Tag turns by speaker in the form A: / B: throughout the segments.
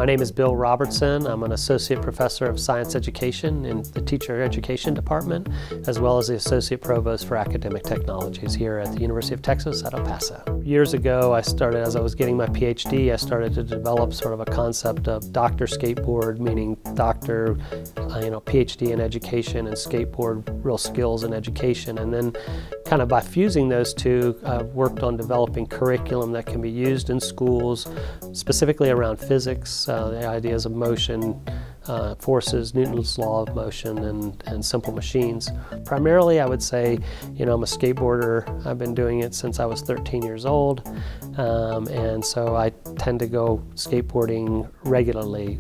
A: My name is Bill Robertson. I'm an Associate Professor of Science Education in the Teacher Education Department, as well as the Associate Provost for Academic Technologies here at the University of Texas at El Paso. Years ago, as I was getting my PhD, I started to develop sort of a concept of doctor skateboard, meaning doctor, PhD in education, and skateboard, real skills in education. And then kind of by fusing those two, I've worked on developing curriculum that can be used in schools, specifically around physics, the ideas of motion, forces, Newton's law of motion, and simple machines. Primarily, I would say, I'm a skateboarder. I've been doing it since I was 13 years old, and so I tend to go skateboarding regularly,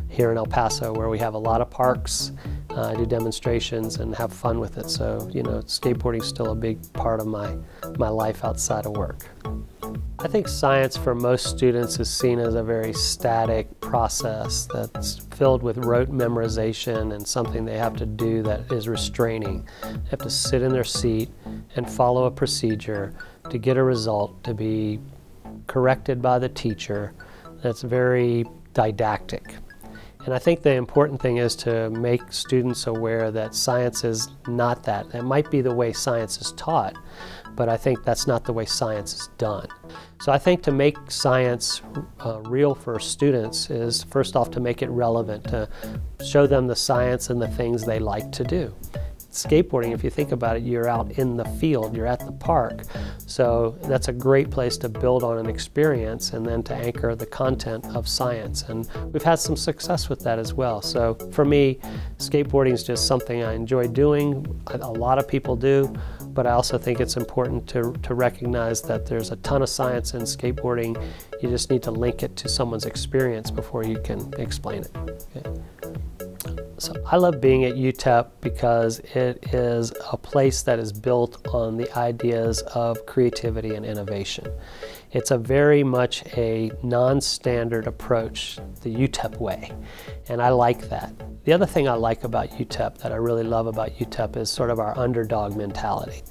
A: here in El Paso, where we have a lot of parks. I do demonstrations and have fun with it, so skateboarding is still a big part of my life outside of work. I think science for most students is seen as a very static process that's filled with rote memorization and something they have to do that is restraining. They have to sit in their seat and follow a procedure to get a result, to be corrected by the teacher. That's very didactic. And I think the important thing is to make students aware that science is not that. That might be the way science is taught, but I think that's not the way science is done. So I think to make science real for students is first off to make it relevant, to show them the science and the things they like to do. Skateboarding, if you think about it, you're out in the field, you're at the park. So that's a great place to build on an experience and then to anchor the content of science. And we've had some success with that as well. So for me, skateboarding is just something I enjoy doing. A lot of people do, but I also think it's important to recognize that there's a ton of science in skateboarding. You just need to link it to someone's experience before you can explain it. Okay. So I love being at UTEP because it is a place that is built on the ideas of creativity and innovation. It's a very much a non-standard approach, the UTEP way, and I like that. The other thing I like about UTEP, that I really love about UTEP, is sort of our underdog mentality.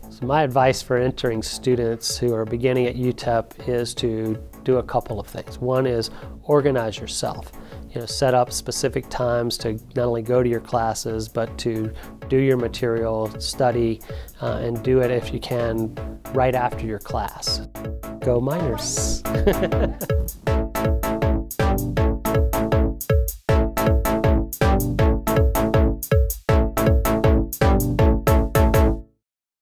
A: So my advice for entering students who are beginning at UTEP is to do a couple of things. One is organize yourself. Set up specific times to not only go to your classes, but to do your material, study, and do it if you can right after your class. Go Miners!